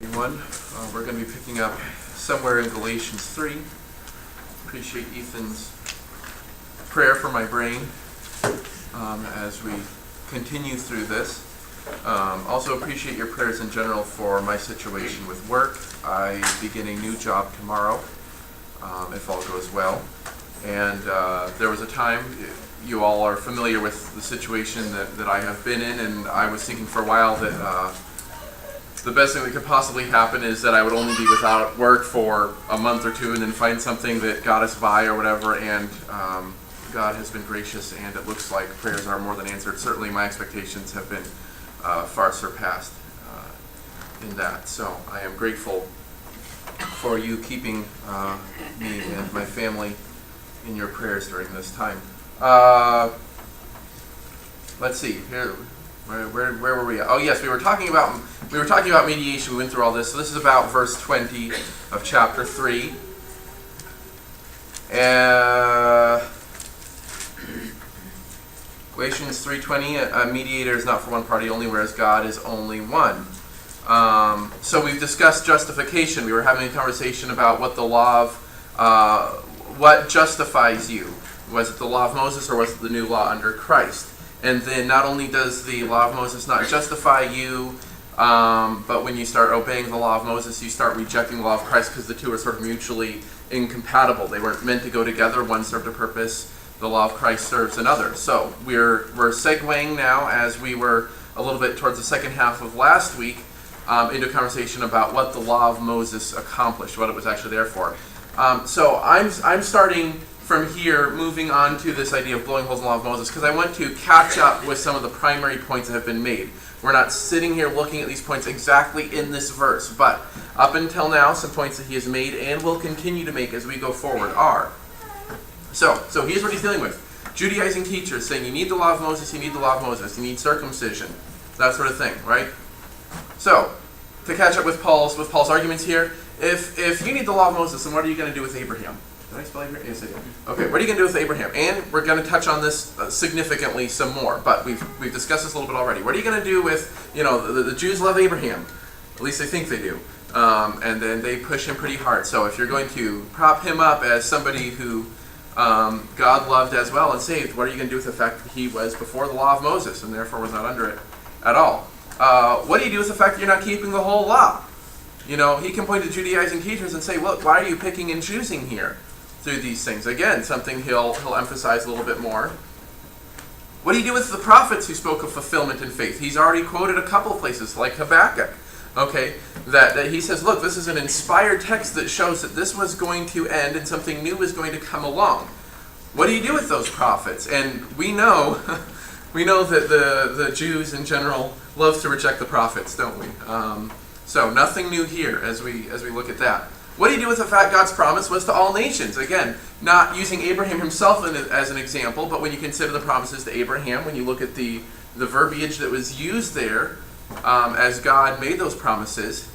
Everyone. We're going to be picking up somewhere in Galatians 3. Appreciate Ethan's prayer for my brain as we continue through this. Also appreciate your prayers in general for my situation with work. I begin a new job tomorrow, if all goes well. And there was a time, you all are familiar with the situation that I have been in, and I was thinking for a while that the best thing that could possibly happen is that I would only be without work for a month or two and then find something that got us by or whatever, and God has been gracious, and it looks like prayers are more than answered. Certainly my expectations have been far surpassed in that. So I am grateful for you keeping me and my family in your prayers during this time. Let's see here. Where were we at? Oh yes, we were talking about mediation. We went through all this. So this is about verse 20 of chapter 3. Galatians 3:20. A mediator is not for one party only, whereas God is only one. So we've discussed justification. We were having a conversation about what the law of what justifies you. Was it the law of Moses or was it the new law under Christ? And then not only does the law of Moses not justify you, but when you start obeying the law of Moses, you start rejecting the law of Christ because the two are sort of mutually incompatible. They weren't meant to go together. One served a purpose. The law of Christ serves another. So we're segueing now, as we were a little bit towards the second half of last week, into a conversation about what the law of Moses accomplished, what it was actually there for. So I'm starting from here, moving on to this idea of blowing holes in the law of Moses, because I want to catch up with some of the primary points that have been made. We're not sitting here looking at these points exactly in this verse, but up until now, some points that he has made and will continue to make as we go forward are. So here's what he's dealing with. Judaizing teachers saying you need the law of Moses, you need the law of Moses, you need circumcision, that sort of thing, right? So, to catch up with Paul's arguments here, if you need the law of Moses, then what are you going to do with Abraham? Did I spell Abraham? Yes, I did. Okay, what are you going to do with Abraham? And we're going to touch on this significantly some more, but we've discussed this a little bit already. What are you going to do with, the Jews love Abraham. At least they think they do. And then they push him pretty hard. So if you're going to prop him up as somebody who God loved as well and saved, what are you going to do with the fact that he was before the law of Moses and therefore was not under it at all? What do you do with the fact that you're not keeping the whole law? He can point to Judaizing teachers and say, look, why are you picking and choosing here through these things? Again, something he'll emphasize a little bit more. What do you do with the prophets who spoke of fulfillment in faith? He's already quoted a couple of places, like Habakkuk, okay, that he says, look, this is an inspired text that shows that this was going to end and something new is going to come along. What do you do with those prophets? And we know that the Jews in general love to reject the prophets, don't we? So nothing new here as we look at that. What do you do with the fact God's promise was to all nations? Again, not using Abraham himself as an example, but when you consider the promises to Abraham, when you look at the verbiage that was used there as God made those promises,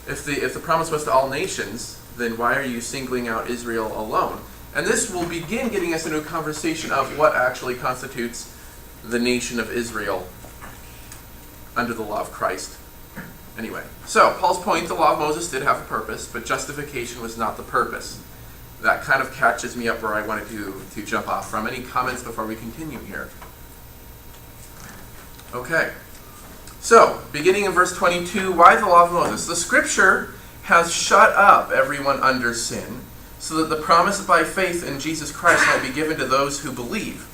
if the promise was to all nations, then why are you singling out Israel alone? And this will begin getting us into a conversation of what actually constitutes the nation of Israel under the law of Christ. Anyway, so Paul's point, the law of Moses did have a purpose, but justification was not the purpose. That kind of catches me up where I wanted to jump off from. Any comments before we continue here? Okay. So, beginning in verse 22, why the law of Moses? The scripture has shut up everyone under sin, so that the promise by faith in Jesus Christ might be given to those who believe.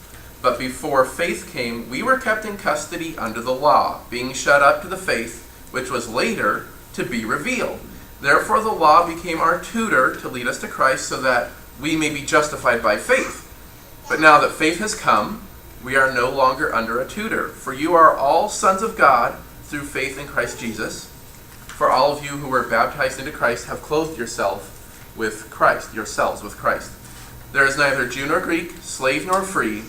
But before faith came, we were kept in custody under the law, being shut up to the faith which was later to be revealed. Therefore the law became our tutor to lead us to Christ, so that we may be justified by faith. But now that faith has come, we are no longer under a tutor. For you are all sons of God through faith in Christ Jesus. For all of you who were baptized into Christ have clothed yourselves with Christ. There is neither Jew nor Greek, slave nor free,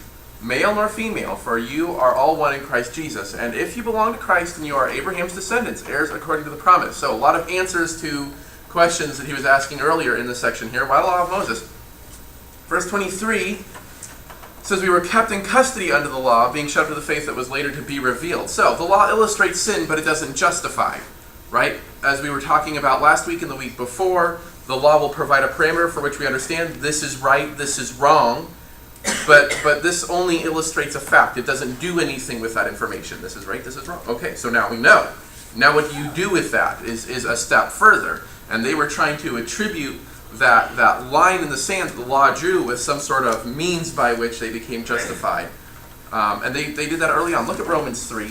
male nor female, for you are all one in Christ Jesus. And if you belong to Christ, then you are Abraham's descendants, heirs according to the promise. So a lot of answers to questions that he was asking earlier in this section here. Why the law of Moses? Verse 23 says we were kept in custody under the law, being shut up to the faith that was later to be revealed. So the law illustrates sin, but it doesn't justify. right? As we were talking about last week and the week before, the law will provide a parameter for which we understand this is right, this is wrong, but this only illustrates a fact. It doesn't do anything with that information. This is right, this is wrong. Okay, so now we know. Now what do you do with that is a step further. And they were trying to attribute that line in the sand that the law drew with some sort of means by which they became justified. And they did that early on. Look at Romans 3.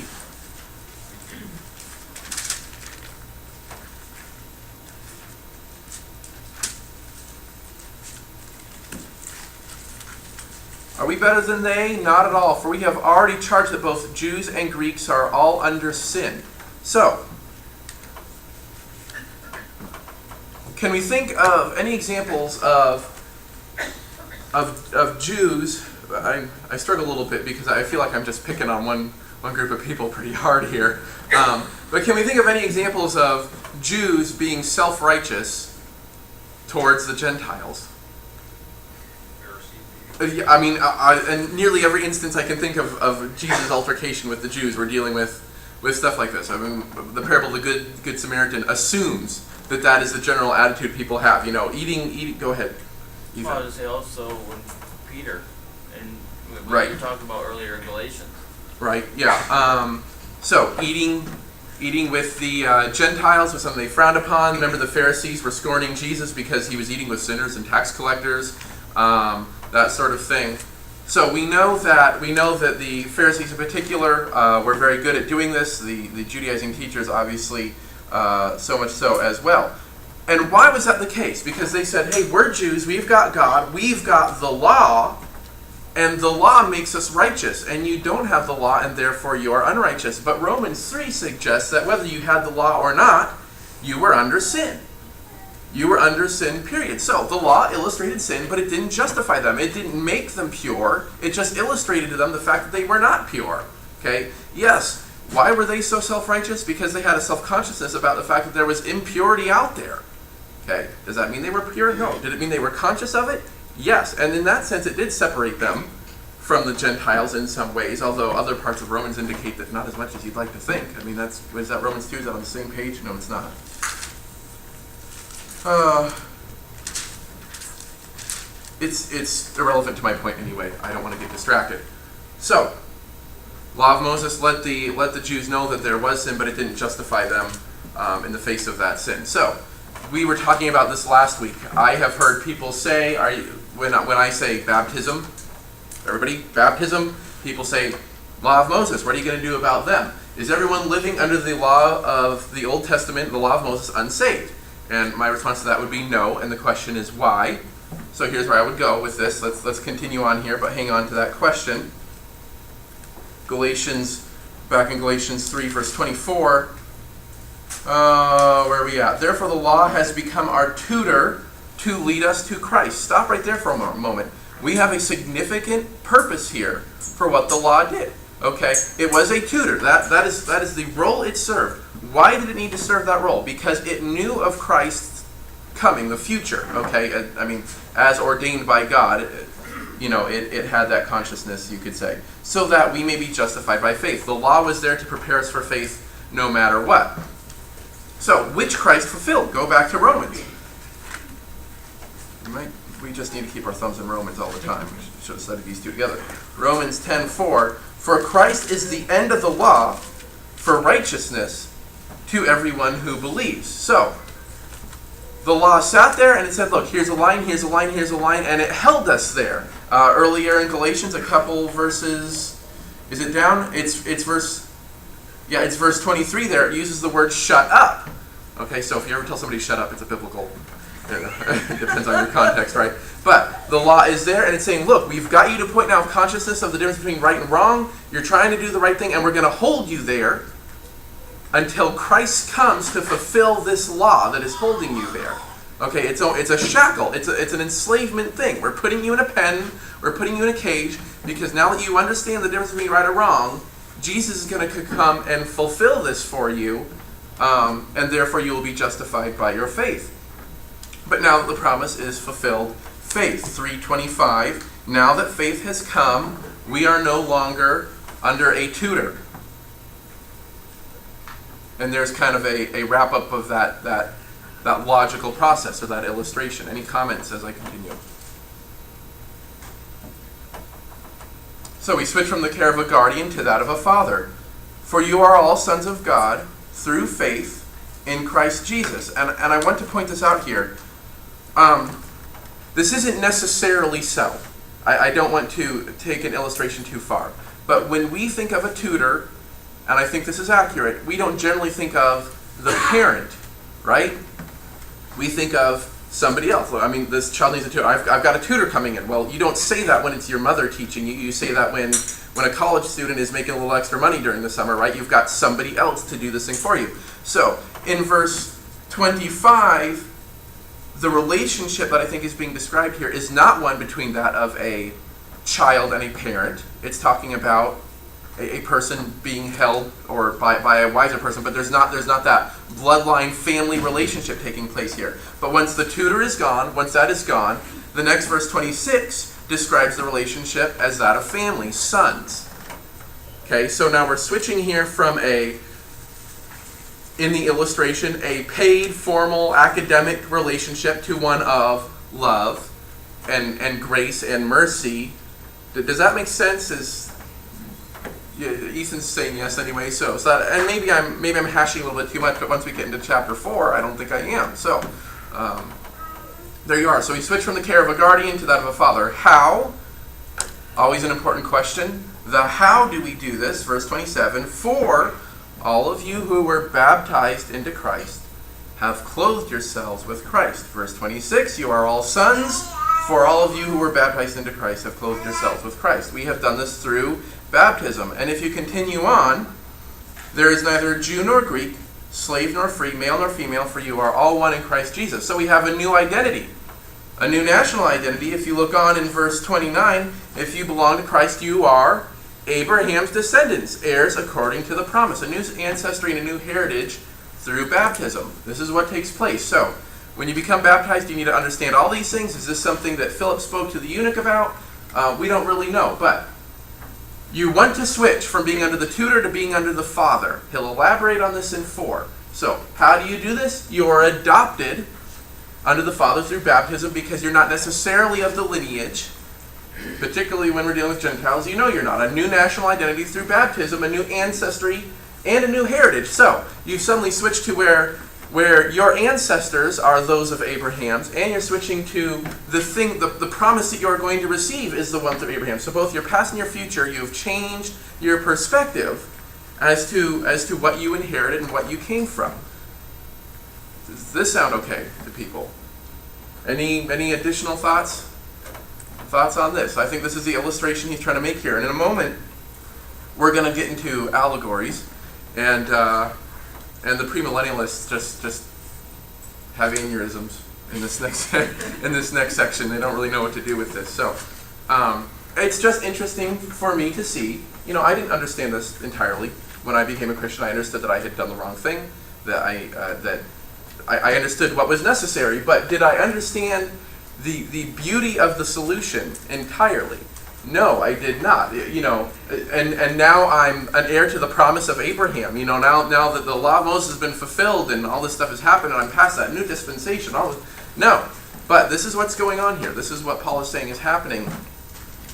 Are we better than they? Not at all, for we have already charged that both Jews and Greeks are all under sin. So, can we think of any examples of Jews? I struggle a little bit because I feel like I'm just picking on one group of people pretty hard here. But can we think of any examples of Jews being self-righteous towards the Gentiles? I mean, in nearly every instance I can think of Jesus' altercation with the Jews, we're dealing with stuff like this. I mean, the parable of the Good Samaritan assumes that is the general attitude people have. You know, eating. Go ahead. Well, I would say also when Peter, and what right. you talked about earlier in Galatians. Right. Yeah. So eating with the Gentiles was something they frowned upon. Remember, the Pharisees were scorning Jesus because he was eating with sinners and tax collectors. That sort of thing. So we know that the Pharisees in particular were very good at doing this. The Judaizing teachers obviously so much so as well. And why was that the case? Because they said, hey, we're Jews, we've got God, we've got the law, and the law makes us righteous, and you don't have the law, and therefore you are unrighteous. But Romans 3 suggests that whether you had the law or not, you were under sin. You were under sin, period. So the law illustrated sin, but it didn't justify them. It didn't make them pure. It just illustrated to them the fact that they were not pure. Okay? Yes. Why were they so self-righteous? Because they had a self-consciousness about the fact that there was impurity out there. Okay? Does that mean they were pure? No. Did it mean they were conscious of it? Yes. And in that sense, it did separate them from the Gentiles in some ways, although other parts of Romans indicate that not as much as you'd like to think. I mean, is that Romans 2? Is that on the same page? No, it's not. It's irrelevant to my point anyway. I don't want to get distracted. So, law of Moses let the Jews know that there was sin, but it didn't justify them in the face of that sin. So, we were talking about this last week. I have heard people say, when I say baptism, everybody, baptism, people say, law of Moses, what are you going to do about them? Is everyone living under the law of the Old Testament, the law of Moses, unsaved? And my response to that would be no, and the question is why? So here's where I would go with this. Let's continue on here, but hang on to that question. Back in Galatians 3, verse 24, where are we at? Therefore the law has become our tutor to lead us to Christ. Stop right there for a moment. We have a significant purpose here for what the law did. Okay, it was a tutor. That is the role it served. Why did it need to serve that role? Because it knew of Christ's coming, the future. Okay, I mean, as ordained by God, it had that consciousness, you could say, so that we may be justified by faith. The law was there to prepare us for faith, no matter what. So, which Christ fulfilled? Go back to Romans. We just need to keep our thumbs in Romans all the time. We should have studied these two together. Romans 10:4. For Christ is the end of the law for righteousness to everyone who believes. So, the law sat there and it said, look, here's a line, here's a line, here's a line, and it held us there. Earlier in Galatians, a couple verses, is it down? It's verse 23 there. It uses the word shut up. Okay, so if you ever tell somebody shut up, it's a biblical, it depends on your context, right? But the law is there, and it's saying, look, we've got you to a point now of consciousness of the difference between right and wrong. You're trying to do the right thing, and we're going to hold you there until Christ comes to fulfill this law that is holding you there. Okay, it's a shackle. It's an enslavement thing. We're putting you in a pen. We're putting you in a cage, because now that you understand the difference between right or wrong, Jesus is going to come and fulfill this for you, and therefore you will be justified by your faith. But now that the promise is fulfilled, faith, 3:25, now that faith has come, we are no longer under a tutor. And there's kind of a wrap-up of that logical process or that illustration. Any comments as I continue? So we switch from the care of a guardian to that of a father. For you are all sons of God through faith in Christ Jesus. And I want to point this out here. This isn't necessarily so. I don't want to take an illustration too far. But when we think of a tutor, and I think this is accurate, we don't generally think of the parent, right? We think of somebody else. I mean, this child needs a tutor. I've got a tutor coming in. Well, you don't say that when it's your mother teaching you. You say that when a college student is making a little extra money during the summer, right? You've got somebody else to do this thing for you. So, in verse 25, the relationship that I think is being described here is not one between that of a child and a parent. It's talking about a person being held or by a wiser person, but there's not that bloodline family relationship taking place here. But once the tutor is gone, once that is gone, the next verse 26 describes the relationship as that of family, sons. Okay, so now we're switching here from in the illustration, a paid, formal, academic relationship to one of love and grace and mercy. Does that make sense? Ethan's saying yes anyway. So that, and maybe I'm hashing a little bit too much, but once we get into chapter 4, I don't think I am. So there you are. So we switch from the care of a guardian to that of a father. How? Always an important question. The how do we do this? Verse 27. For all of you who were baptized into Christ have clothed yourselves with Christ. Verse 26. You are all sons. For all of you who were baptized into Christ have clothed yourselves with Christ. We have done this through baptism. And if you continue on, there is neither Jew nor Greek, slave nor free, male nor female, for you are all one in Christ Jesus. So we have a new identity, a new national identity. If you look on in verse 29, if you belong to Christ, you are Abraham's descendants, heirs according to the promise, a new ancestry and a new heritage through baptism. This is what takes place. So when you become baptized, you need to understand all these things. Is this something that Philip spoke to the eunuch about? We don't really know, but you want to switch from being under the tutor to being under the father. He'll elaborate on this in 4. So, how do you do this? You are adopted under the father through baptism because you're not necessarily of the lineage, particularly when we're dealing with Gentiles. You know you're not. A new national identity through baptism, a new ancestry, and a new heritage. So, you've suddenly switched to where your ancestors are those of Abraham's, and you're switching to the promise that you're going to receive is the one through Abraham. So both your past and your future, you've changed your perspective as to what you inherited and what you came from. Does this sound okay to people? Any additional thoughts? Thoughts on this? I think this is the illustration he's trying to make here. And in a moment, we're going to get into allegories, and the premillennialists just have aneurysms in this next section. They don't really know what to do with this. So it's just interesting for me to see. You know, I didn't understand this entirely when I became a Christian. I understood that I had done the wrong thing. That I understood what was necessary. But did I understand the beauty of the solution entirely? No, I did not. You know, and now I'm an heir to the promise of Abraham. You know, now that the law of Moses has been fulfilled and all this stuff has happened, and I'm past that new dispensation. No, but this is what's going on here. This is what Paul is saying is happening,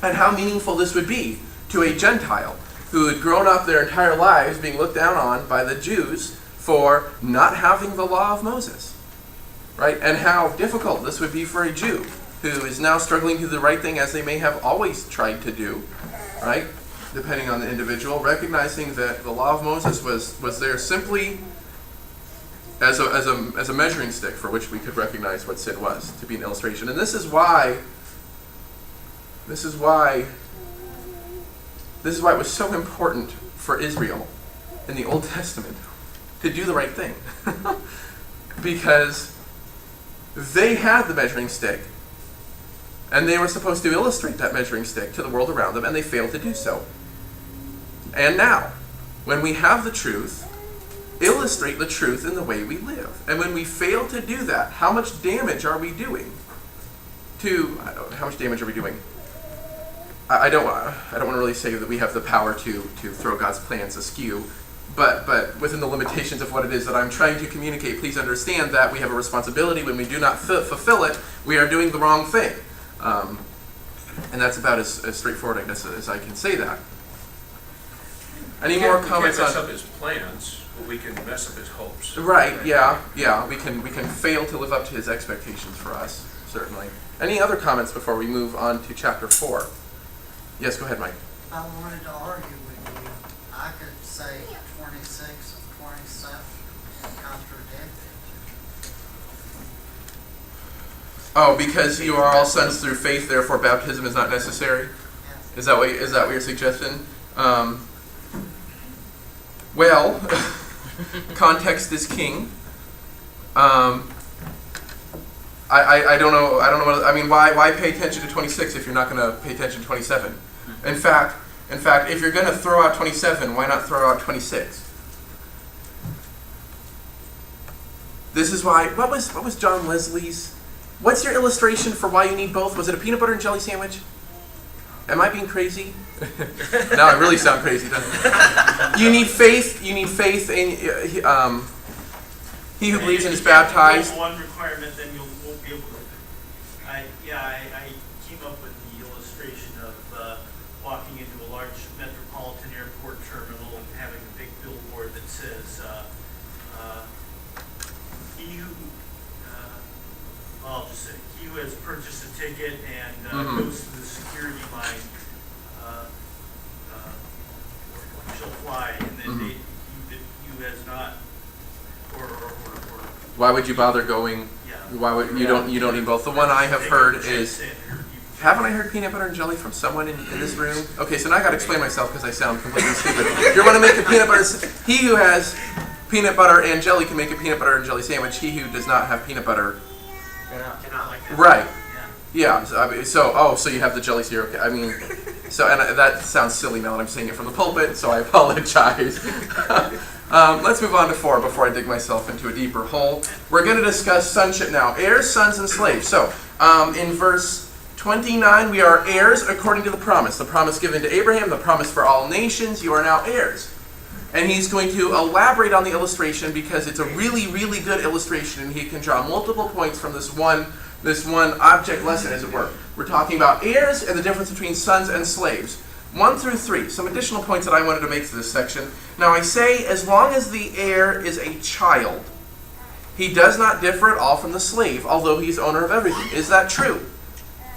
and how meaningful this would be to a Gentile who had grown up their entire lives being looked down on by the Jews for not having the law of Moses, right? And how difficult this would be for a Jew who is now struggling to do the right thing as they may have always tried to do, right? Depending on the individual, recognizing that the law of Moses was there simply as a measuring stick for which we could recognize what sin was, to be an illustration. And this is why it was so important for Israel in the Old Testament to do the right thing. Because they had the measuring stick, and they were supposed to illustrate that measuring stick to the world around them, and they failed to do so. And now, when we have the truth, illustrate the truth in the way we live. And when we fail to do that, how much damage are we doing? I don't want to really say that we have the power to throw God's plans askew, but within the limitations of what it is that I'm trying to communicate, please understand that we have a responsibility. When we do not fulfill it, we are doing the wrong thing. And that's about as straightforward, I guess, as I can say that. Any more comments on? We can't mess up his plans, but we can mess up his hopes. Right, yeah. We can fail to live up to his expectations for us, certainly. Any other comments before we move on to chapter 4? Yes, go ahead, Mike. I wanted to argue with you. I could say 26 and 27 and contradict it. Oh, because you are all sons through faith, therefore baptism is not necessary? Yes. Is that what you're suggesting? Well, context is king. I don't know what, I mean, why pay attention to 26 if you're not going to pay attention to 27? In fact, if you're going to throw out 27, why not throw out 26? This is why, what was John Wesley's, what's your illustration for why you need both? Was it a peanut butter and jelly sandwich? Am I being crazy? Now I really sound crazy, doesn't it? You need faith in, he who believes and is baptized. One requirement, then you won't be able to. I came up with the illustration of walking into a large metropolitan airport terminal and having a big billboard that says, I'll just say, he who has purchased a ticket and goes to the security line shall fly, and then he who has not, or why would you bother going? yeah. Why would you don't need both? The one I have heard is, haven't I heard peanut butter and jelly from someone in this room? Okay, so now I got to explain myself because I sound completely stupid. You want to make a peanut butter? He who has peanut butter and jelly can make a peanut butter and jelly sandwich. He who does not have peanut butter, Cannot like that. right? Yeah. Yeah. So you have the jelly syrup. I mean, that sounds silly now that I'm saying it from the pulpit. So I apologize. Let's move on to 4 before I dig myself into a deeper hole. We're going to discuss sonship now. Heirs, sons, and slaves. So in verse 29, we are heirs according to the promise. The promise given to Abraham, the promise for all nations. You are now heirs. And he's going to elaborate on the illustration because it's a really, really good illustration, and he can draw multiple points from this one object lesson, as it were. We're talking about heirs and the difference between sons and slaves. 1 through 3, some additional points that I wanted to make to this section. Now I say, as long as the heir is a child, he does not differ at all from the slave, although he's owner of everything. Is that true?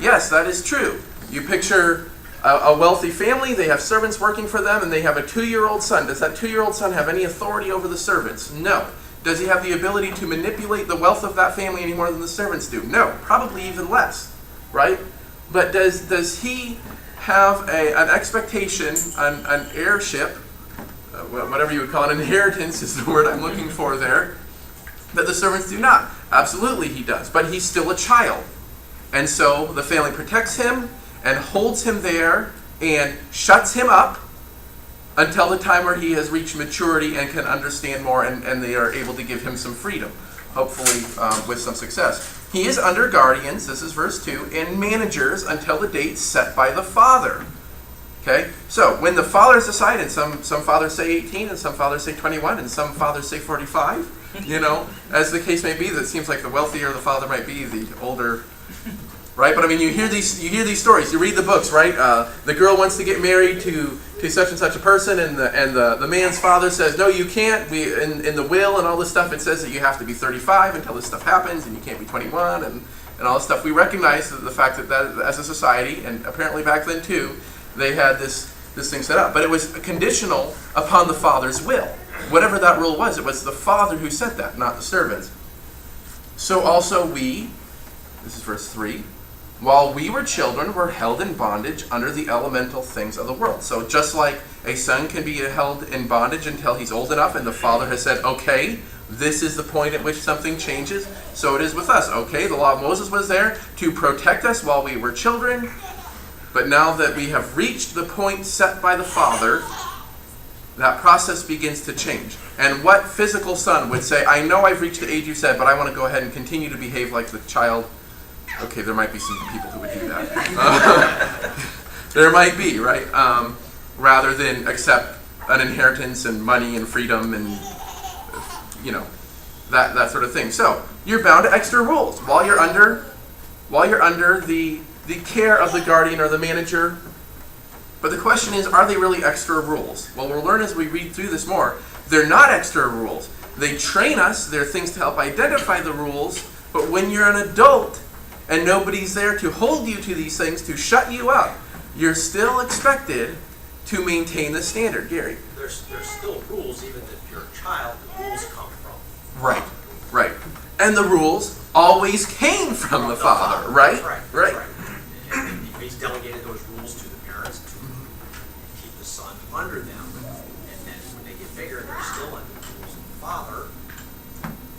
Yes, that is true. You picture a wealthy family, they have servants working for them, and they have a 2-year-old son. Does that 2-year-old son have any authority over the servants? No. Does he have the ability to manipulate the wealth of that family any more than the servants do? No, probably even less, right? But does he have an expectation, an heirship, whatever you would call it, an inheritance is the word I'm looking for there, that the servants do not? Absolutely he does, but he's still a child. And so the family protects him and holds him there and shuts him up until the time where he has reached maturity and can understand more, and they are able to give him some freedom, hopefully with some success. He is under guardians, this is verse 2, and managers until the date set by the father. Okay? So, when the fathers decide, and some fathers say 18, and some fathers say 21, and some fathers say 45, as the case may be, that seems like the wealthier the father might be, the older, right? But I mean, you hear these stories, you read the books, right? The girl wants to get married to such and such a person, and the man's father says, no, you can't. In the will and all this stuff, it says that you have to be 35 until this stuff happens, and you can't be 21, and all this stuff. We recognize the fact that as a society, and apparently back then too, they had this thing set up. But it was conditional upon the father's will. Whatever that rule was, it was the father who set that, not the servants. So also we, this is verse 3, while we were children, were held in bondage under the elemental things of the world. So just like a son can be held in bondage until he's old enough and the father has said, okay, this is the point at which something changes, so it is with us. Okay, the law of Moses was there to protect us while we were children, but now that we have reached the point set by the father, that process begins to change. And what physical son would say, I know I've reached the age you said, but I want to go ahead and continue to behave like the child. Okay, there might be some people who would do that. There might be, right? Rather than accept an inheritance and money and freedom and, you know, that sort of thing. So you're bound to extra rules while you're under the care of the guardian or the manager. But the question is, are they really extra rules? Well, we'll learn as we read through this more. They're not extra rules. They train us. They're things to help identify the rules. But when you're an adult and nobody's there to hold you to these things, to shut you up, you're still expected to maintain the standard. Gary? There's still rules, even if you're a child, the rules come from. Right, right. And the rules always came from the Father, right? Right. And he's delegated those rules to the parents to keep the son under them. And then when they get bigger, they're still under the rules of the Father.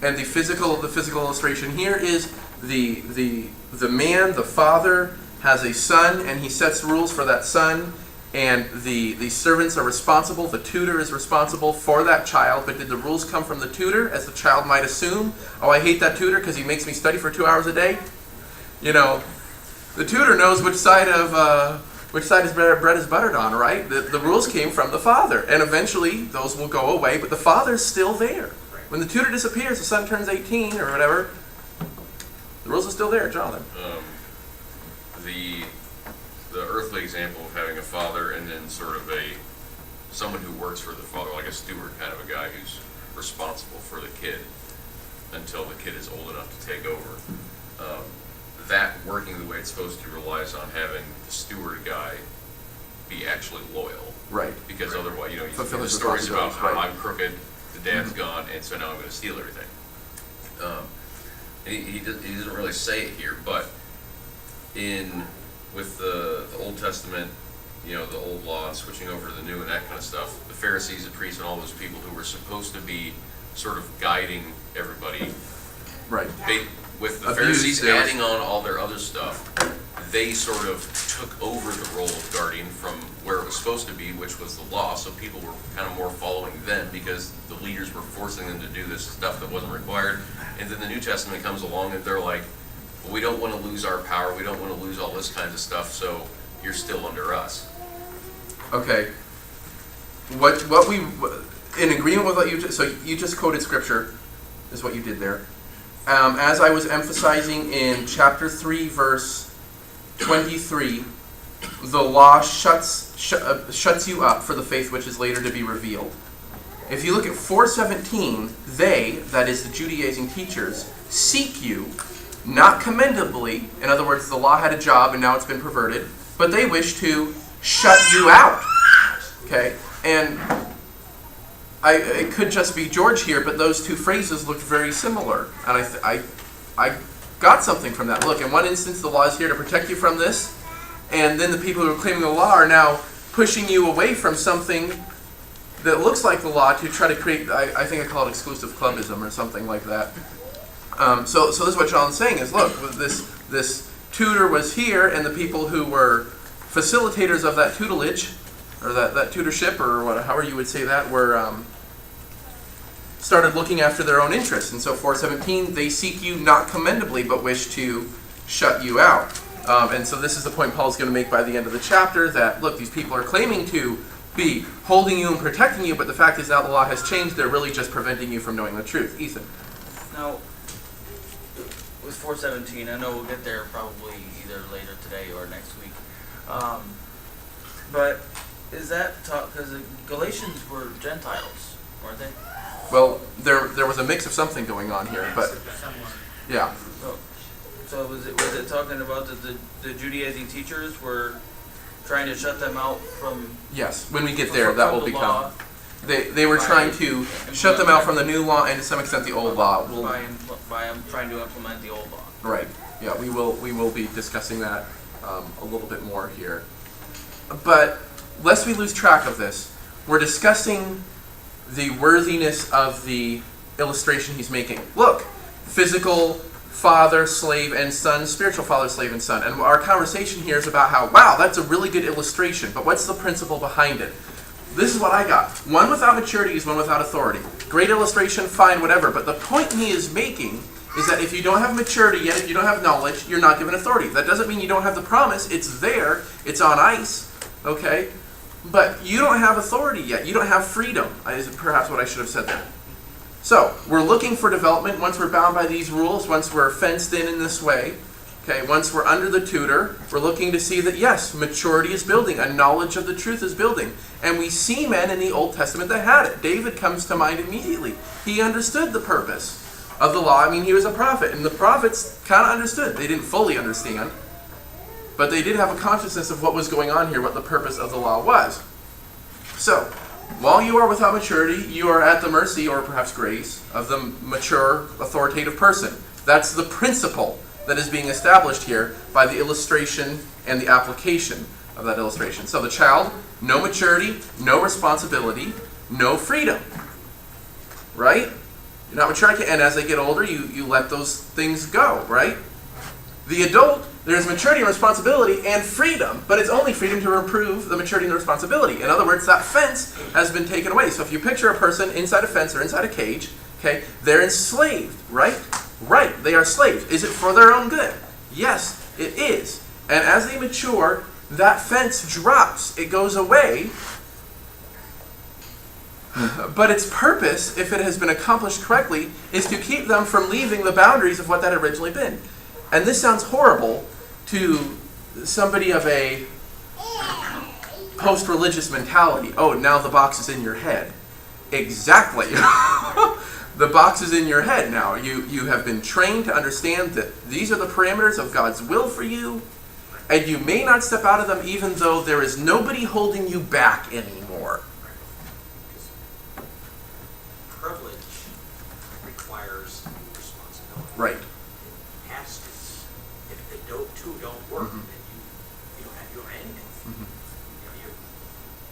And the physical illustration here is the man, the father, has a son, and he sets rules for that son, and the servants are responsible, the tutor is responsible for that child. But did the rules come from the tutor, as the child might assume? Oh, I hate that tutor because he makes me study for 2 hours a day? You know, the tutor knows which side his bread is buttered on, right? The rules came from the father, and eventually those will go away, but the father's still there. When the tutor disappears, the son turns 18 or whatever, the rules are still there. Jonathan? The earthly example of having a father and then sort of someone who works for the father, like a steward, kind of a guy who's responsible for the kid until the kid is old enough to take over. That working the way it's supposed to relies on having the steward guy be actually loyal. Right. Because otherwise, you know, Fulfill the his stories about responsibilities, how right. I'm crooked, the dad's gone, and so now I'm going to steal everything. He doesn't really say it here, but with the Old Testament, you know, the old law and switching over to the new and that kind of stuff, the Pharisees, the priests, and all those people who were supposed to be sort of guiding everybody, Right. with the Abuse Pharisees their- adding on all their other stuff, they sort of took over the role of guardian from where it was supposed to be, which was the law. So people were kind of more following them because the leaders were forcing them to do this stuff that wasn't required. And then the New Testament comes along and they're like, well, we don't want to lose our power. We don't want to lose all this kinds of stuff. So you're still under us. Okay. What we, in agreement with what you just quoted scripture, is what you did there. As I was emphasizing in chapter 3, verse 23, the law shuts you up for the faith which is later to be revealed. If you look at 4:17, they, that is the Judaizing teachers, seek you, not commendably. In other words, the law had a job and now it's been perverted, but they wish to shut you out. Okay? And it could just be George here, but those two phrases looked very similar. And I got something from that. Look, in one instance, the law is here to protect you from this, and then the people who are claiming the law are now pushing you away from something that looks like the law to try to create, I think I call it exclusive clubism or something like that. So this is what John's saying is, look, this tutor was here, and the people who were facilitators of that tutelage, or that tutorship, or however you would say that, were started looking after their own interests. And so 4:17, they seek you not commendably, but wish to shut you out. And so this is the point Paul's going to make by the end of the chapter, that, look, these people are claiming to be holding you and protecting you, but the fact is now the law has changed. They're really just preventing you from knowing the truth. Ethan. Now, with 4:17, I know we'll get there probably either later today or next week. But is that taught, because the Galatians were Gentiles, weren't they? Well, there was a mix of something going on here, but yeah. So was it talking about that the Judaizing teachers were trying to shut them out from? Yes, when we get there, that will the become. law They were trying to shut them out from the new law and to some extent the old law. by trying to implement the old law. Right. Yeah, we will be discussing that a little bit more here. But lest we lose track of this, we're discussing the worthiness of the illustration he's making. Look, physical father, slave, and son, spiritual father, slave, and son. And our conversation here is about how, wow, that's a really good illustration, but what's the principle behind it? This is what I got. One without maturity is one without authority. Great illustration, fine, whatever. But the point he is making is that if you don't have maturity yet, if you don't have knowledge, you're not given authority. That doesn't mean you don't have the promise. It's there. It's on ice. Okay? but you don't have authority yet. You don't have freedom, is perhaps what I should have said there. So, we're looking for development once we're bound by these rules, once we're fenced in this way. Okay, once we're under the tutor, we're looking to see that, yes, maturity is building, a knowledge of the truth is building. And we see men in the Old Testament that had it. David comes to mind immediately. He understood the purpose of the law. I mean, he was a prophet, and the prophets kind of understood. They didn't fully understand, but they did have a consciousness of what was going on here, what the purpose of the law was. So, while you are without maturity, you are at the mercy, or perhaps grace, of the mature, authoritative person. That's the principle that is being established here by the illustration and the application of that illustration. So the child, no maturity, no responsibility, no freedom. Right? You're not mature, and as they get older, you let those things go, right? The adult, there's maturity and responsibility and freedom, but it's only freedom to improve the maturity and the responsibility. In other words, that fence has been taken away. So if you picture a person inside a fence or inside a cage, okay, they're enslaved, right? Right, they are slaves. Is it for their own good? Yes, it is. And as they mature, that fence drops. It goes away. But its purpose, if it has been accomplished correctly, is to keep them from leaving the boundaries of what that had originally been. And this sounds horrible to somebody of a post-religious mentality. Oh, now the box is in your head. Exactly. The box is in your head now. You have been trained to understand that these are the parameters of God's will for you, and you may not step out of them even though there is nobody holding you back anymore. Privilege requires responsibility. Right. It has to. If the two don't work, then you don't have anything. You're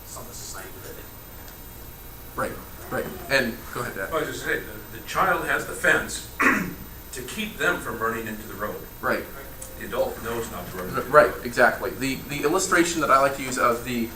some of the society we live in. Right. Right. And go ahead, Dad. I was just saying, the child has the fence to keep them from running into the road. Right. The adult knows not to run into the road. Right, exactly. The illustration that I like to use of the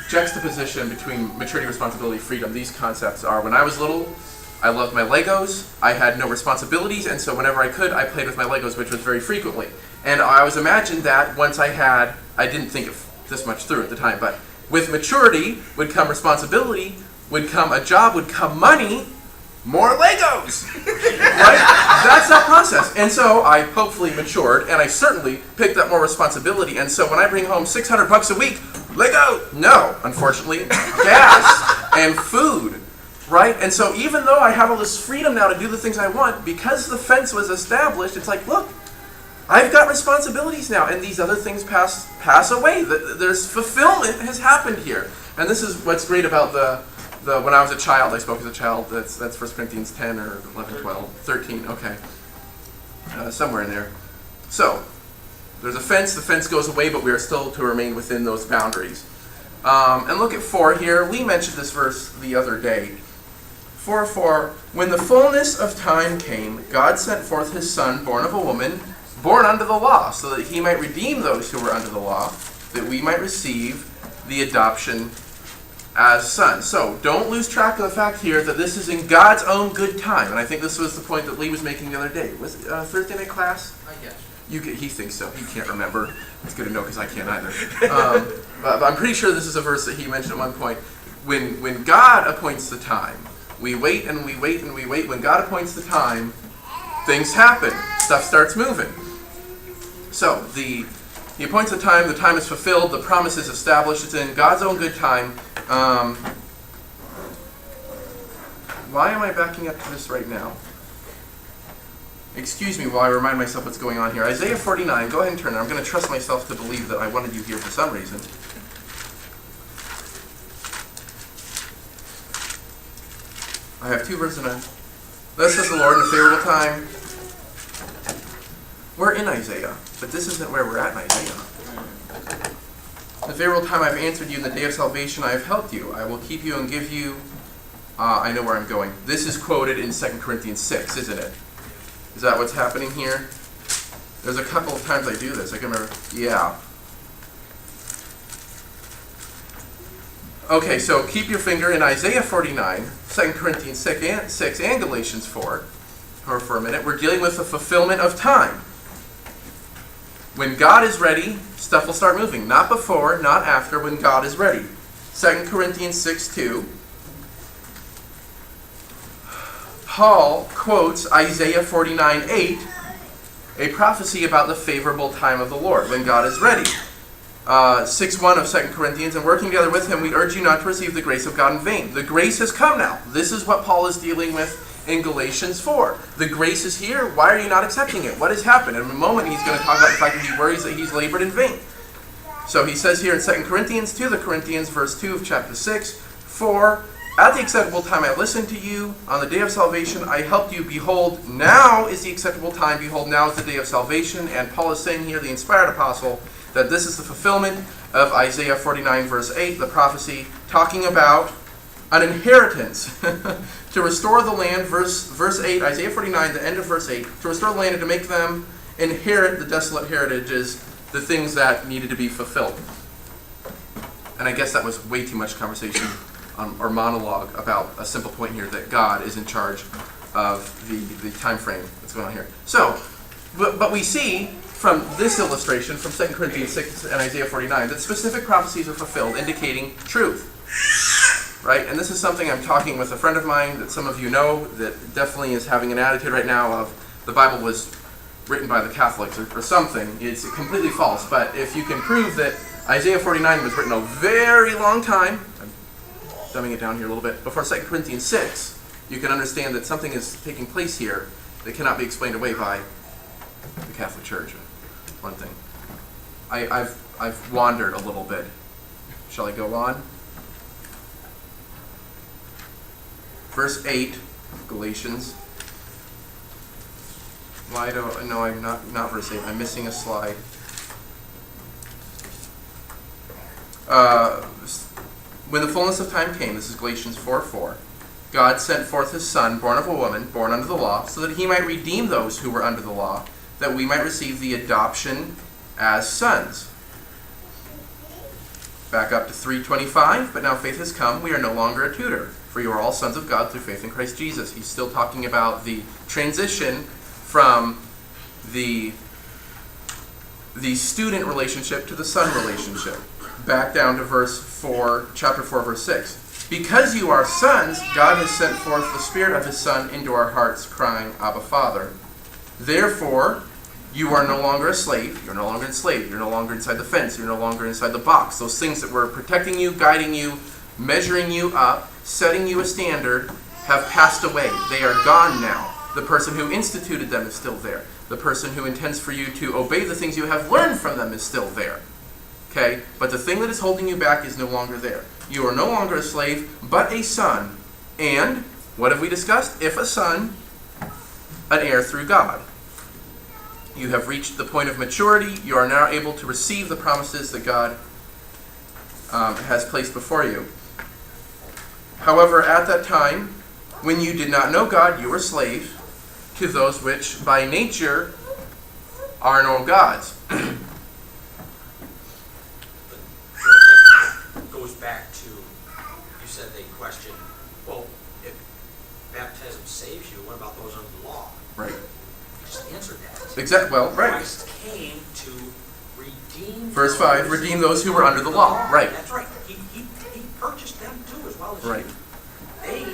juxtaposition between maturity, responsibility, freedom, these concepts are, when I was little, I loved my Legos, I had no responsibilities, and so whenever I could, I played with my Legos, which was very frequently. And I always imagined that once I didn't think of this much through at the time, but with maturity would come responsibility, would come a job, would come money, more Legos, right? That's that process. And so I hopefully matured, and I certainly picked up more responsibility. And so when I bring home $600 a week, Lego, no, unfortunately, gas and food, right? And so even though I have all this freedom now to do the things I want, because the fence was established, it's like, look, I've got responsibilities now, and these other things pass away. There's fulfillment has happened here. And this is what's great about when I was a child, I spoke as a child, that's 1 Corinthians 10 or 11, 12, 13, okay. Somewhere in there. So, there's a fence, the fence goes away, but we are still to remain within those boundaries. And look at 4 here. Lee mentioned this verse the other day. 4:4, when the fullness of time came, God sent forth his Son, born of a woman, born under the law, so that he might redeem those who were under the law, that we might receive the adoption as sons. So don't lose track of the fact here that this is in God's own good time. And I think this was the point that Lee was making the other day. Was it Thursday night class? I guess. He thinks so. He can't remember. It's good to know because I can't either. But I'm pretty sure this is a verse that he mentioned at one point. When God appoints the time, we wait and we wait and we wait. When God appoints the time, things happen. Stuff starts moving. So He appoints the time is fulfilled, the promise is established, it's in God's own good time. Why am I backing up to this right now? Excuse me while I remind myself what's going on here. Isaiah 49, go ahead and turn it. I'm going to trust myself to believe that I wanted you here for some reason. I have 2 verses in it. Thus says the Lord, in a favorable time. We're in Isaiah, but this isn't where we're at in Isaiah. In the favorable time I have answered you, in the day of salvation I have helped you. I will keep you and give you... I know where I'm going. This is quoted in 2 Corinthians 6, isn't it? Is that what's happening here? There's a couple of times I do this. I can remember. Yeah. Okay, so keep your finger in Isaiah 49, 2 Corinthians 6, and Galatians 4. Or for a minute, we're dealing with the fulfillment of time. When God is ready, stuff will start moving. Not before, not after, when God is ready. 2 Corinthians 6:2. Paul quotes Isaiah 49:8, a prophecy about the favorable time of the Lord, when God is ready. 6:1 of 2 Corinthians, and working together with him, we urge you not to receive the grace of God in vain. The grace has come now. This is what Paul is dealing with in Galatians 4. The grace is here. Why are you not accepting it? What has happened? In a moment, he's going to talk about the fact that he worries that he's labored in vain. So he says here in 2 Corinthians, to the Corinthians, verse 2 of chapter 6, For at the acceptable time I listened to you. On the day of salvation I helped you. Behold, now is the acceptable time. Behold, now is the day of salvation. And Paul is saying here, the inspired apostle, that this is the fulfillment of Isaiah 49, verse 8, the prophecy talking about an inheritance. To restore the land, verse 8, Isaiah 49, the end of verse 8, to restore the land and to make them inherit the desolate heritages, the things that needed to be fulfilled. And I guess that was way too much conversation or monologue about a simple point here, that God is in charge of the time frame that's going on here. So, but we see from this illustration, from 2 Corinthians 6 and Isaiah 49, that specific prophecies are fulfilled, indicating truth. Right? And this is something I'm talking with a friend of mine that some of you know, that definitely is having an attitude right now of the Bible was written by the Catholics or something. It's completely false. But if you can prove that Isaiah 49 was written a very long time, I'm dumbing it down here a little bit, before 2 Corinthians 6, you can understand that something is taking place here that cannot be explained away by the Catholic Church. One thing. I've wandered a little bit. Shall I go on? Verse 8, Galatians. Why don't, no, I'm not verse 8. I'm missing a slide. When the fullness of time came, this is Galatians 4:4, God sent forth his Son, born of a woman, born under the law, so that he might redeem those who were under the law, that we might receive the adoption as sons. Back up to 3:25, but now faith has come, we are no longer a tutor, for you are all sons of God through faith in Christ Jesus. He's still talking about the transition from the student relationship to the son relationship. Back down to chapter 4, verse 6. Because you are sons, God has sent forth the Spirit of his Son into our hearts, crying, Abba, Father. Therefore, you are no longer a slave. You're no longer enslaved. You're no longer inside the fence. You're no longer inside the box. Those things that were protecting you, guiding you, measuring you up, setting you a standard, have passed away. They are gone now. The person who instituted them is still there. The person who intends for you to obey the things you have learned from them is still there. Okay? But the thing that is holding you back is no longer there. You are no longer a slave, but a son. And, what have we discussed? If a son, an heir through God. You have reached the point of maturity. You are now able to receive the promises that God has placed before you. However, at that time, when you did not know God, you were slaves to those which by nature are no gods. Goes back to, you said they question, well, if baptism saves you, what about those under the law? Right. You just answered that. Exactly. Well, right. Christ came to redeem. Verse 5, redeem those who were under the law. Right. That's right. He purchased them too, as well as Right. you. They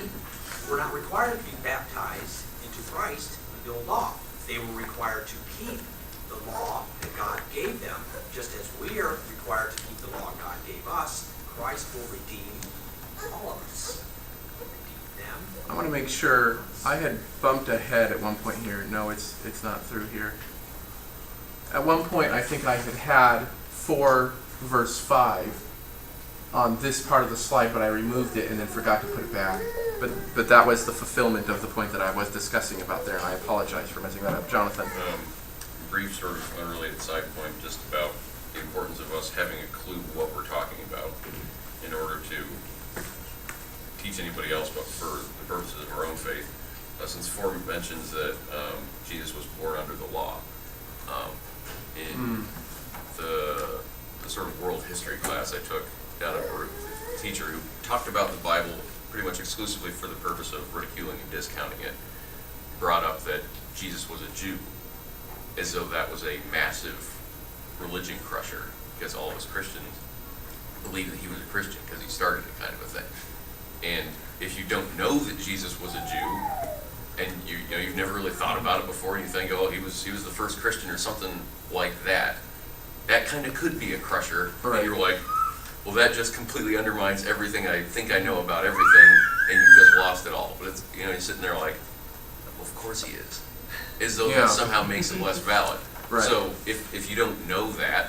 were not required to be baptized into Christ with the old law. They were required to keep the law that God gave them, just as we are required to keep the law God gave us. Christ will redeem all of us. Redeem them. I want to make sure. I had bumped ahead at one point here. No, it's not through here. At one point, I think I had 4 verse 5 on this part of the slide, but I removed it and then forgot to put it back. But that was the fulfillment of the point that I was discussing about there, and I apologize for messing that up. Jonathan. Brief sort of unrelated side point just about the importance of us having a clue what we're talking about in order to teach anybody else, but for the purposes of our own faith. Since 4 mentions that Jesus was born under the law, in the sort of world history class I took, got a teacher who talked about the Bible pretty much exclusively for the purpose of ridiculing and discounting it, brought up that Jesus was a Jew, as though that was a massive religion crusher, because all of us Christians believe that he was a Christian because he started it, kind of a thing. And if you don't know that Jesus was a Jew, and you've never really thought about it before, and you think, oh, he was the first Christian or something like that, that kind of could be a crusher. Right. And you're like, well, that just completely undermines everything I think I know about everything, and you just lost it all. But it's, you're sitting there like, well, of course he is. As though that somehow makes it less valid. Right. So if you don't know that,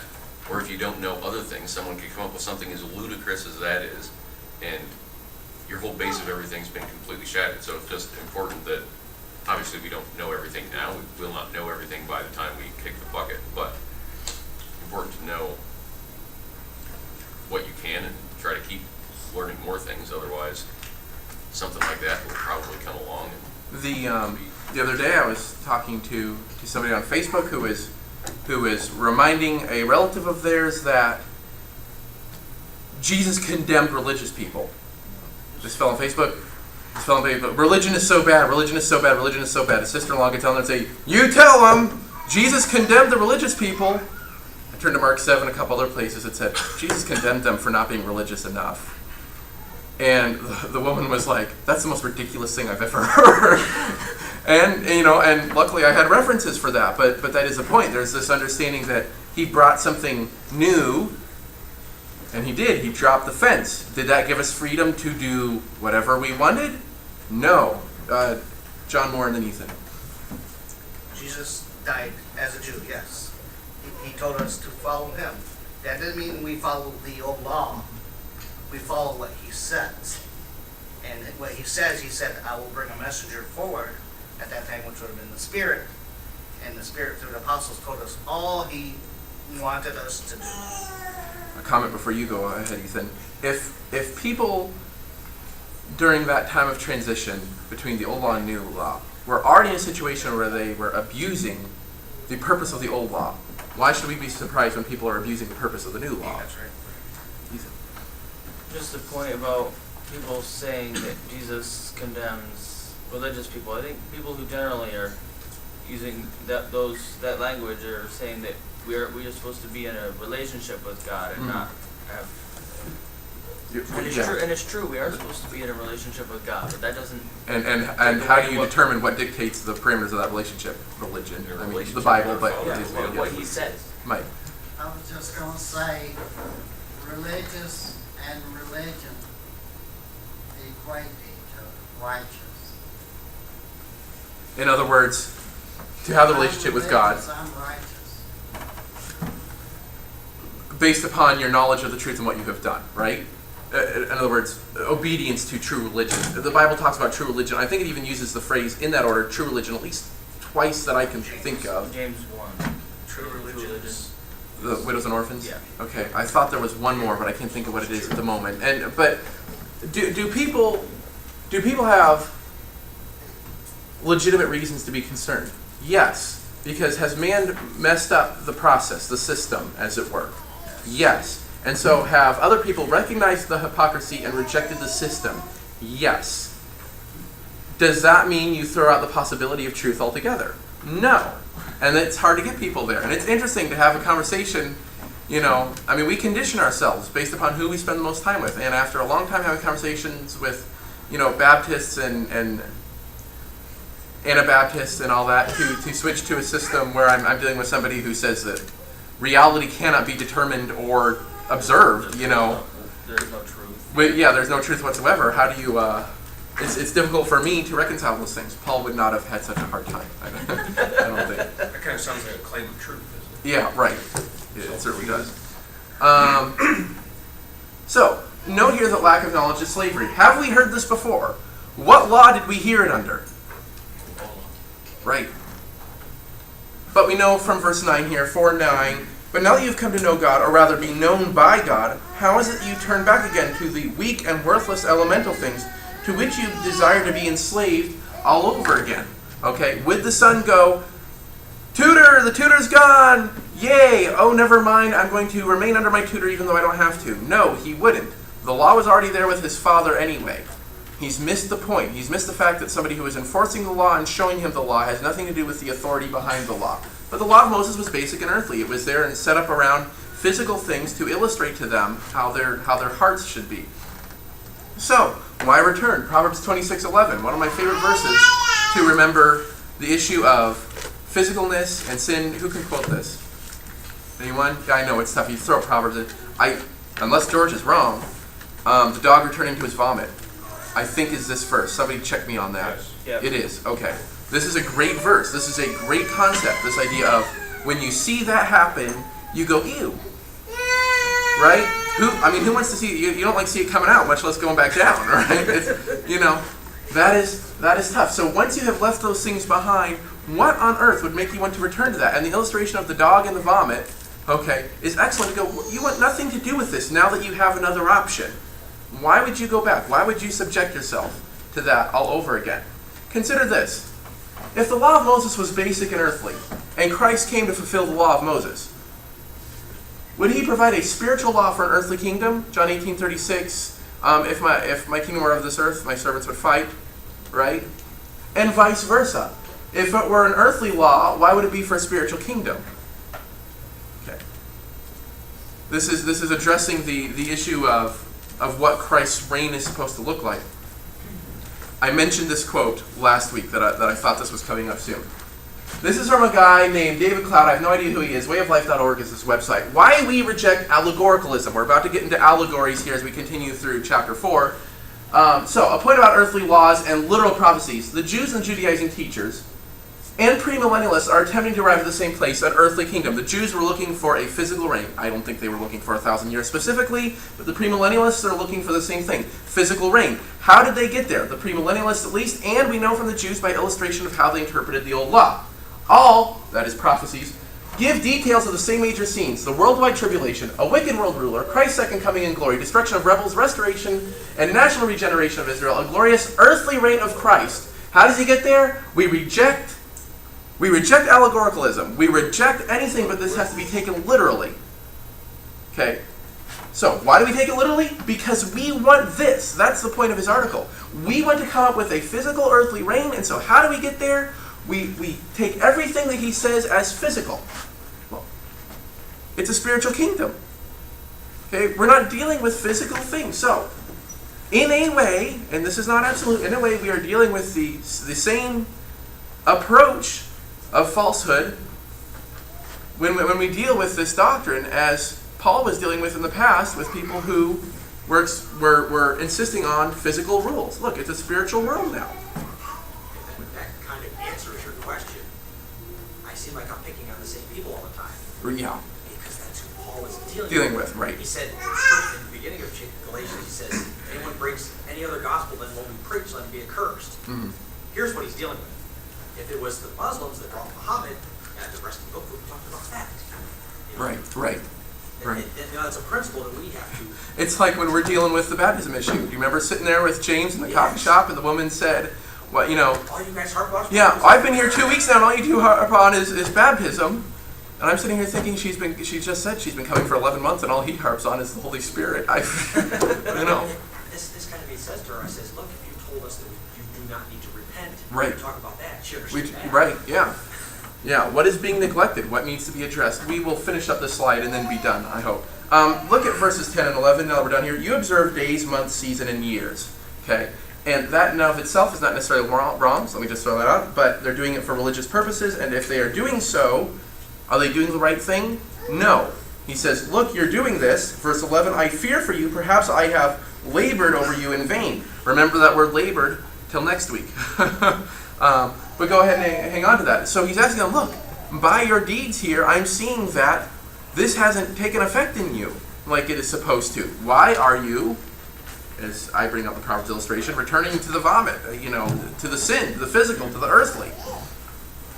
or if you don't know other things, someone could come up with something as ludicrous as that is, and your whole base of everything's been completely shattered. So it's just important that, obviously we don't know everything now, we will not know everything by the time we kick the bucket, but important to know what you can and try to keep learning more things, otherwise something like that will probably come along. The other day I was talking to somebody on Facebook who is reminding a relative of theirs that Jesus condemned religious people. This fell on Facebook. Religion is so bad. Religion is so bad. Religion is so bad. His sister-in-law could tell him and say, "You tell them Jesus condemned the religious people." I turned to Mark 7, a couple other places. It said Jesus condemned them for not being religious enough. And the woman was like, "That's the most ridiculous thing I've ever heard." And luckily I had references for that. But that is the point. There's this understanding that he brought something new. And he did. He dropped the fence. Did that give us freedom to do whatever we wanted? No. John Moore and then Ethan. Jesus died as a Jew, yes. He told us to follow him. That didn't mean we follow the old law. We follow what he says. And what he says, he said, I will bring a messenger forward at that time, which would have been the Spirit. And the Spirit through the apostles told us all he wanted us to do. A comment before you go ahead, Ethan. If people during that time of transition between the old law and new law were already in a situation where they were abusing the purpose of the old law, why should we be surprised when people are abusing the purpose of the new law? That's right. Ethan. Just a point about people saying that Jesus condemns religious people. I think people who generally are using that language are saying that we are supposed to be in a relationship with God and not have. And it's true. We are supposed to be in a relationship with God, but that doesn't. And how do you determine what dictates the parameters of that relationship? Religion. I mean, the Bible, but what he says. Mike. I was just gonna say, religious and religion equate each other, righteous. In other words, to have the relationship with God, I'm righteous. based upon your knowledge of the truth and what you have done, right? In other words, obedience to true religion. The Bible talks about true religion. I think it even uses the phrase in that order, true religion, at least twice that I can think of. James 1. True religion is. The widows and orphans? Yeah. Okay, I thought there was one more, but I can't think of what it is at the moment. But do people have legitimate reasons to be concerned? Yes, because has man messed up the process, the system, as it were? Yes. And so have other people recognized the hypocrisy and rejected the system? Yes. Does that mean you throw out the possibility of truth altogether? No. And it's hard to get people there. And it's interesting to have a conversation, we condition ourselves based upon who we spend the most time with. And after a long time having conversations with, Baptists and Anabaptists and all that, to switch to a system where I'm dealing with somebody who says that reality cannot be determined or observed, There's no truth. There's no truth whatsoever. How do you, it's difficult for me to reconcile those things. Paul would not have had such a hard time. I don't think. That kind of sounds like a claim of truth, isn't it? Yeah, right. It certainly does. So, note here that lack of knowledge is slavery. Have we heard this before? What law did we hear it under? Right. But we know from verse 9 here, 4:9, but now that you've come to know God, or rather be known by God, how is it that you turn back again to the weak and worthless elemental things to which you desire to be enslaved all over again? Okay, would the son go, "Tutor, the tutor's gone! Yay! Oh, never mind, I'm going to remain under my tutor even though I don't have to." No, he wouldn't. The law was already there with his father anyway. He's missed the point. He's missed the fact that somebody who is enforcing the law and showing him the law has nothing to do with the authority behind the law. But the law of Moses was basic and earthly. It was there and set up around physical things to illustrate to them how their hearts should be. So, why return? Proverbs 26:11, one of my favorite verses to remember the issue of physicalness and sin. Who can quote this? Anyone? Yeah, I know it's tough. You throw Proverbs in. Unless George is wrong, the dog returning to his vomit, I think is this verse. Somebody check me on that. Yes. Yep. It is. Okay. This is a great verse. This is a great concept. This idea of when you see that happen, you go, ew. Right? Who wants to see it? You don't like see it coming out, much less going back down, right? That is tough. So once you have left those things behind, what on earth would make you want to return to that? And the illustration of the dog and the vomit, okay, is excellent to go, you want nothing to do with this now that you have another option. Why would you go back? Why would you subject yourself to that all over again? Consider this. If the law of Moses was basic and earthly, and Christ came to fulfill the law of Moses, would he provide a spiritual law for an earthly kingdom? John 18:36, if my kingdom were of this earth, my servants would fight, right? And vice versa. If it were an earthly law, why would it be for a spiritual kingdom? Okay. This is addressing the issue of what Christ's reign is supposed to look like. I mentioned this quote last week that I thought this was coming up soon. This is from a guy named David Cloud. I have no idea who he is. Wayoflife.org is his website. Why we reject allegoricalism. We're about to get into allegories here as we continue through chapter 4. So, a point about earthly laws and literal prophecies. The Jews and Judaizing teachers and premillennialists are attempting to arrive at the same place, an earthly kingdom. The Jews were looking for a physical reign. I don't think they were looking for 1,000 years specifically, but the premillennialists are looking for the same thing, physical reign. How did they get there? The premillennialists at least, and we know from the Jews by illustration of how they interpreted the old law. All, that is prophecies, give details of the same major scenes: the worldwide tribulation, a wicked world ruler, Christ's second coming in glory, destruction of rebels, restoration and national regeneration of Israel, a glorious earthly reign of Christ. How does he get there? We reject allegoricalism. We reject anything, but this has to be taken literally. Okay? So, why do we take it literally? Because we want this. That's the point of his article. We want to come up with a physical earthly reign, and so how do we get there? We take everything that he says as physical. Well, it's a spiritual kingdom. Okay? We're not dealing with physical things. So, in a way, and this is not absolute, in a way we are dealing with the same approach of falsehood when we deal with this doctrine as Paul was dealing with in the past with people who were insisting on physical rules. Look, it's a spiritual world now. That kind of answers your question. I seem like I'm picking on the same people all the time. Yeah. Because that's who Paul is Dealing with, right. He said in the beginning of Galatians, he says, anyone brings any other gospel than what we preach, let him be accursed. Mm-hmm. Here's what he's dealing with. If it was the Muslims that brought Muhammad, the rest of the book would be talking about that. Right. It's a principle that we have to. It's like when we're dealing with the baptism issue. Do you remember sitting there with James in the coffee shop and the woman said, well, all you guys harp on? yeah, I've been here 2 weeks now and all you do harp on is baptism. And I'm sitting here thinking she just said she's been coming for 11 months and all he harps on is the Holy Spirit. This kind of says to her, I says, look, if you told us that you do not need to repent, right. we talk about that. She understood that. Right, yeah. Yeah, what is being neglected? What needs to be addressed? We will finish up this slide and then be done, I hope. Look at verses 10 and 11. Now that we're done here. You observe days, months, season, and years. Okay? And that in and of itself is not necessarily wrong, so let me just throw that out. But they're doing it for religious purposes, and if they are doing so, are they doing the right thing? No. He says, look, you're doing this. Verse 11, I fear for you. Perhaps I have labored over you in vain. Remember that word labored till next week. But go ahead and hang on to that. So he's asking them, look, by your deeds here, I'm seeing that this hasn't taken effect in you like it is supposed to. Why are you, as I bring up the Proverbs illustration, returning to the vomit, to the sin, to the physical, to the earthly?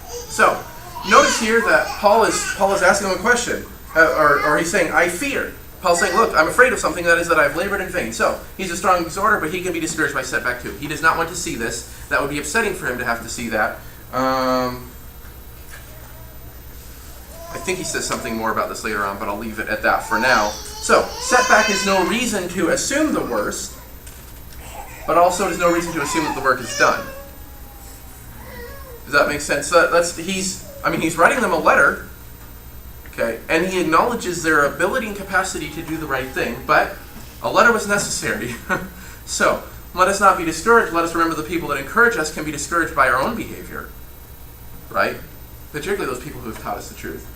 So, notice here that Paul is asking them a question, or he's saying, I fear. Paul's saying, look, I'm afraid of something, that is that I've labored in vain. So, he's a strong exhorter, but he can be discouraged by setback too. He does not want to see this. That would be upsetting for him to have to see that. I think he says something more about this later on, but I'll leave it at that for now. So, setback is no reason to assume the worst. but also there's no reason to assume that the work is done. Does that make sense? So he's writing them a letter, okay, and he acknowledges their ability and capacity to do the right thing, but a letter was necessary. So, let us not be discouraged. Let us remember the people that encourage us can be discouraged by our own behavior, right? Particularly those people who have taught us the truth.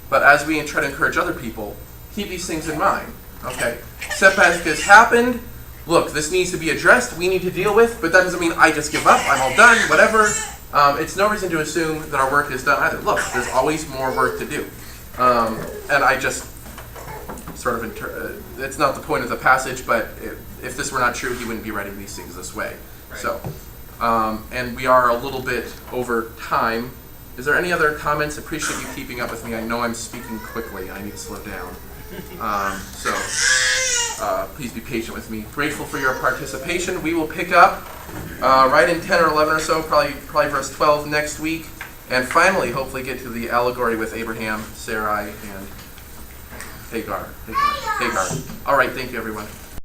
But as we try to encourage other people, keep these things in mind, okay? Setback has happened. Look, this needs to be addressed. We need to deal with, but that doesn't mean I just give up. I'm all done, whatever. It's no reason to assume that our work is done either. Look, there's always more work to do. And I just sort of, it's not the point of the passage, but if this were not true, he wouldn't be writing these things this way. Right. So, and we are a little bit over time. Is there any other comments? Appreciate you keeping up with me. I know I'm speaking quickly. I need to slow down. Please be patient with me. Grateful for your participation. We will pick up right in 10 or 11 or so, probably verse 12 next week. And finally, hopefully get to the allegory with Abraham, Sarai, and Hagar. All right, thank you, everyone.